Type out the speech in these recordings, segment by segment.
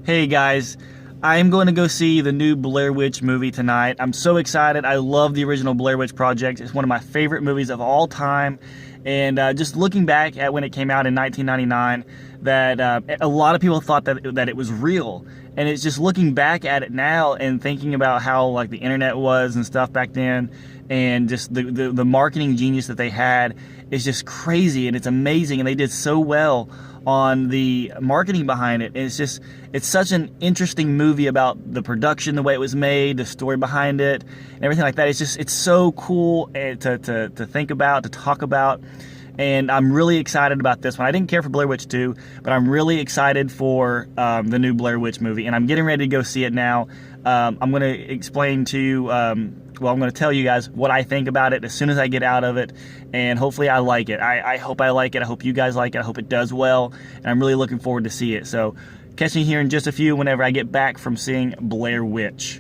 Hey guys, I'm going to go see the new Blair Witch movie tonight. I'm so excited. I love the original Blair Witch Project. It's one of my favorite movies of all time. And just looking back at when it came out in 1999, that a lot of people thought that it was real. And it's just looking back at it now and thinking about how like the internet was and stuff back then, and just the marketing genius that they had is just crazy, and it's amazing, and they did so well on the marketing behind it. And it's such an interesting movie about the production, the way it was made, the story behind it, and everything like that. It's so cool to think about, to talk about. And I'm really excited about this one. I didn't care for Blair Witch 2, but I'm really excited for the new Blair Witch movie, and I'm getting ready to go see it now. I'm going to explain to you, I'm going to tell you guys what I think about it as soon as I get out of it, and hopefully I like it. I hope I like it. I hope you guys like it. I hope it does well, and I'm really looking forward to see it. So catch me here in just a few whenever I get back from seeing Blair Witch.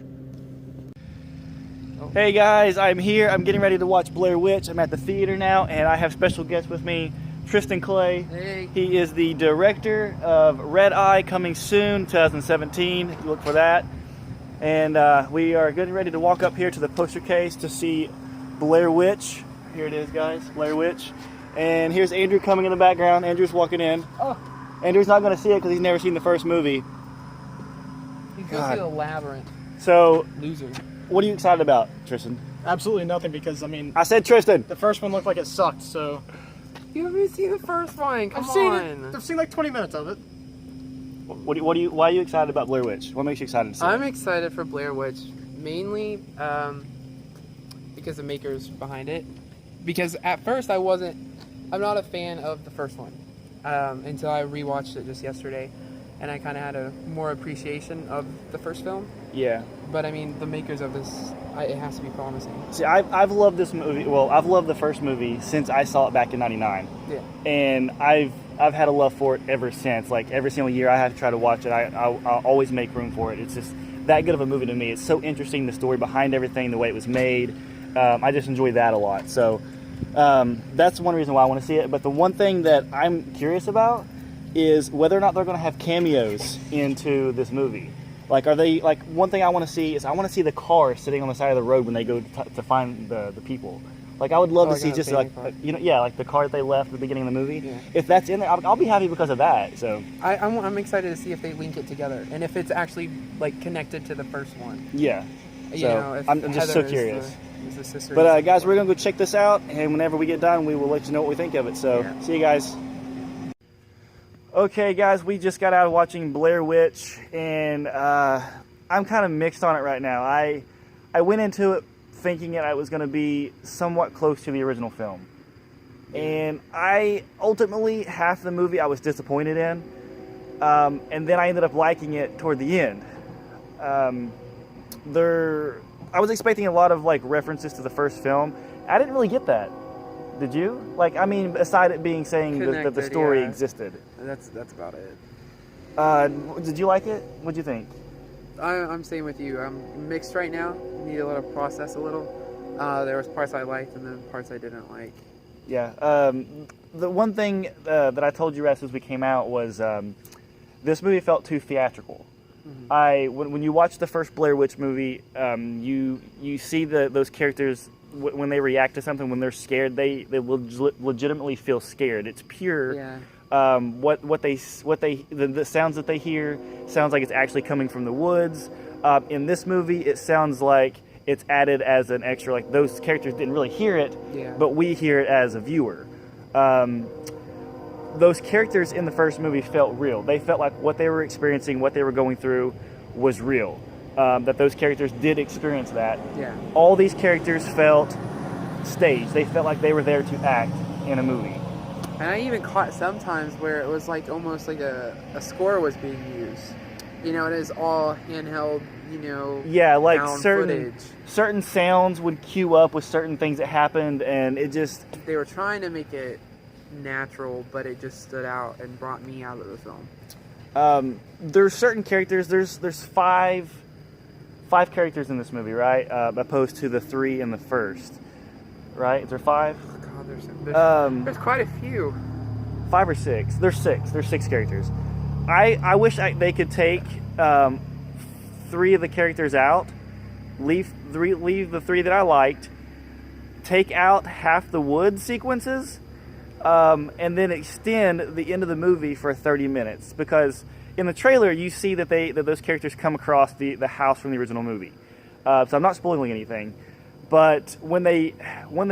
Hey guys, I'm here. I'm getting ready to watch Blair Witch. I'm at the theater now, and I have special guests with me, Tristan Clay. Hey. He is the director of Red Eye, coming soon, 2017. Look for that. And we are getting ready to walk up here to the poster case to see Blair Witch. Here it is, guys, Blair Witch. And here's Andrew coming in the background. Andrew's walking in. Oh. Andrew's not going to see it because he's never seen the first movie. He's going to see the Labyrinth. So, Loser. What are you excited about, Tristan? Absolutely nothing, because I mean, I said Tristan. the first one looked like it sucked. So You haven't seen the first one. Come on. I've seen like 20 minutes of it. Why are you excited about Blair Witch? What makes you excited to see I'm it? excited for Blair Witch, mainly because the makers behind it. Because at first I'm not a fan of the first one until I rewatched it just yesterday, and I kind of had a more appreciation of the first film. Yeah. But I mean, the makers of this, it has to be promising. See, I've loved this movie. Well, I've loved the first movie since I saw it back in '99. Yeah. And I've had a love for it ever since. Like every single year I have to try to watch it. I'll always make room for it. It's just that good of a movie to me. It's so interesting, the story behind everything, the way it was made. I just enjoy that a lot. So that's one reason why I want to see it. But the one thing that I'm curious about is whether or not they're going to have cameos into this movie. Like, are they, like, one thing I want to see is I want to see the car sitting on the side of the road when they go to find the people. Like, I would love to see just, like, like the car that they left at the beginning of the movie. Yeah. If that's in there, I'll be happy because of that, so. I'm excited to see if they link it together, and if it's actually, like, connected to the first one. Yeah. You know, if I'm just so curious. Is the sister. But, guys, we're going to go check this out, and whenever we get done, we will let you know what we think of it. So, yeah. See you guys. Okay, guys, we just got out of watching Blair Witch, and I'm kind of mixed on it right now. I went into it thinking that it was going to be somewhat close to the original film. And ultimately, half the movie I was disappointed in, and then I ended up liking it toward the end. I was expecting a lot of, like, references to the first film. I didn't really get that. Did you? Like, I mean, aside it being saying that the story existed. That's about it. Did you like it? What'd you think? I'm same with you. I'm mixed right now. Need a little process a little. There was parts I liked and then parts I didn't like. Yeah. The one thing that I told you as we came out was this movie felt too theatrical. Mm-hmm. When you watch the first Blair Witch movie, you see those characters when they react to something, when they're scared, they legitimately feel scared. It's pure. Yeah. The sounds that they hear sounds like it's actually coming from the woods. In this movie, it sounds like it's added as an extra. Like, those characters didn't really hear it, but we hear it as a viewer. Those characters in the first movie felt real. They felt like what they were experiencing, what they were going through, was real. That those characters did experience that. Yeah. All these characters felt staged. They felt like they were there to act in a movie. And I even caught sometimes where it was like almost like a score was being used. You know, it is all handheld, you know. Yeah, like certain sounds would cue up with certain things that happened, and it just. They were trying to make it natural, but it just stood out and brought me out of the film. There's certain characters. There's five characters in this movie, right? Opposed to the 3 in the first, right? Is there 5? Oh God, there's quite a few. 5 or 6. There's 6. There's 6 characters. I wish they could take 3 of the characters out, leave the 3 that I liked, take out half the wood sequences, and then extend the end of the movie for 30 minutes. Because in the trailer, you see that those characters come across the house from the original movie. So I'm not spoiling anything. But when they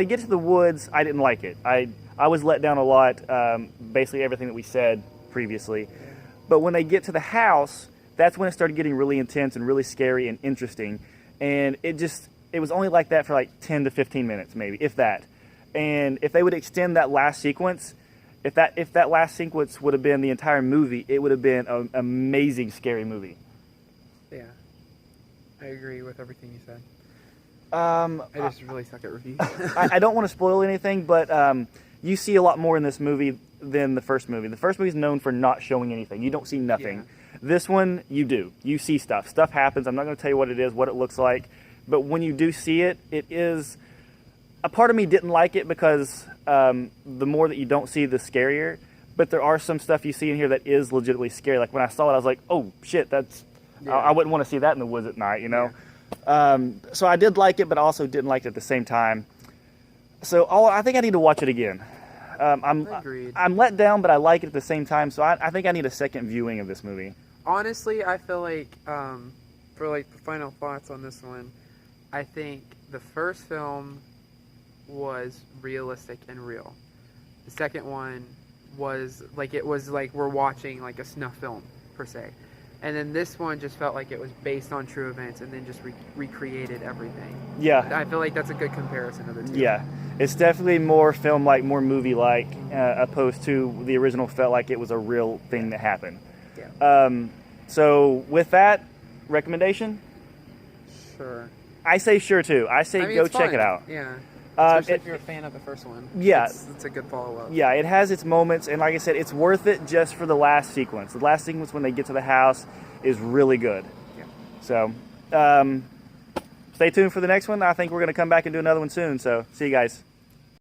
get to the woods, I didn't like it. I was let down a lot, basically everything that we said previously. But when they get to the house, that's when it started getting really intense and really scary and interesting. And it was only like that for like 10 to 15 minutes, maybe, if that. And if they would extend that last sequence, if that last sequence would have been the entire movie, it would have been an amazing, scary movie. Yeah, I agree with everything you said. I I just really suck at reviews. I don't want to spoil anything, but you see a lot more in this movie than the first movie. The first movie is known for not showing anything. You don't see nothing. Yeah. This one, you do. You see stuff. Stuff happens. I'm not going to tell you what it is, what it looks like. But when you do see it, it is... A part of me didn't like it because the more that you don't see, the scarier. But there are some stuff you see in here that is legitimately scary. Like when I saw it, I was like, oh, shit, that's... Yeah. I wouldn't want to see that in the woods at night, you know? Yeah. So I did like it, but also didn't like it at the same time. So I think I need to watch it again. Agreed. I'm let down, but I like it at the same time. So I think I need a second viewing of this movie. Honestly, I feel like, for like the final thoughts on this one, I think the first film was realistic and real. The second one was like, it was like we're watching like a snuff film per se. And then this one just felt like it was based on true events and then just recreated everything. Yeah. I feel like that's a good comparison of the two. Yeah. It's definitely more film-like, more movie-like, opposed to the original felt like it was a real thing that happened. Yeah. So with that, recommendation? Sure. I say sure too. I say go it's check fun. it out. Yeah. Especially it- if you're a fan of the first one. Yeah. It's a good follow-up. Yeah, it has its moments, and like I said, it's worth it just for the last sequence. The last sequence when they get to the house is really good. Yeah. So, stay tuned for the next one. I think we're going to come back and do another one soon, so see you guys.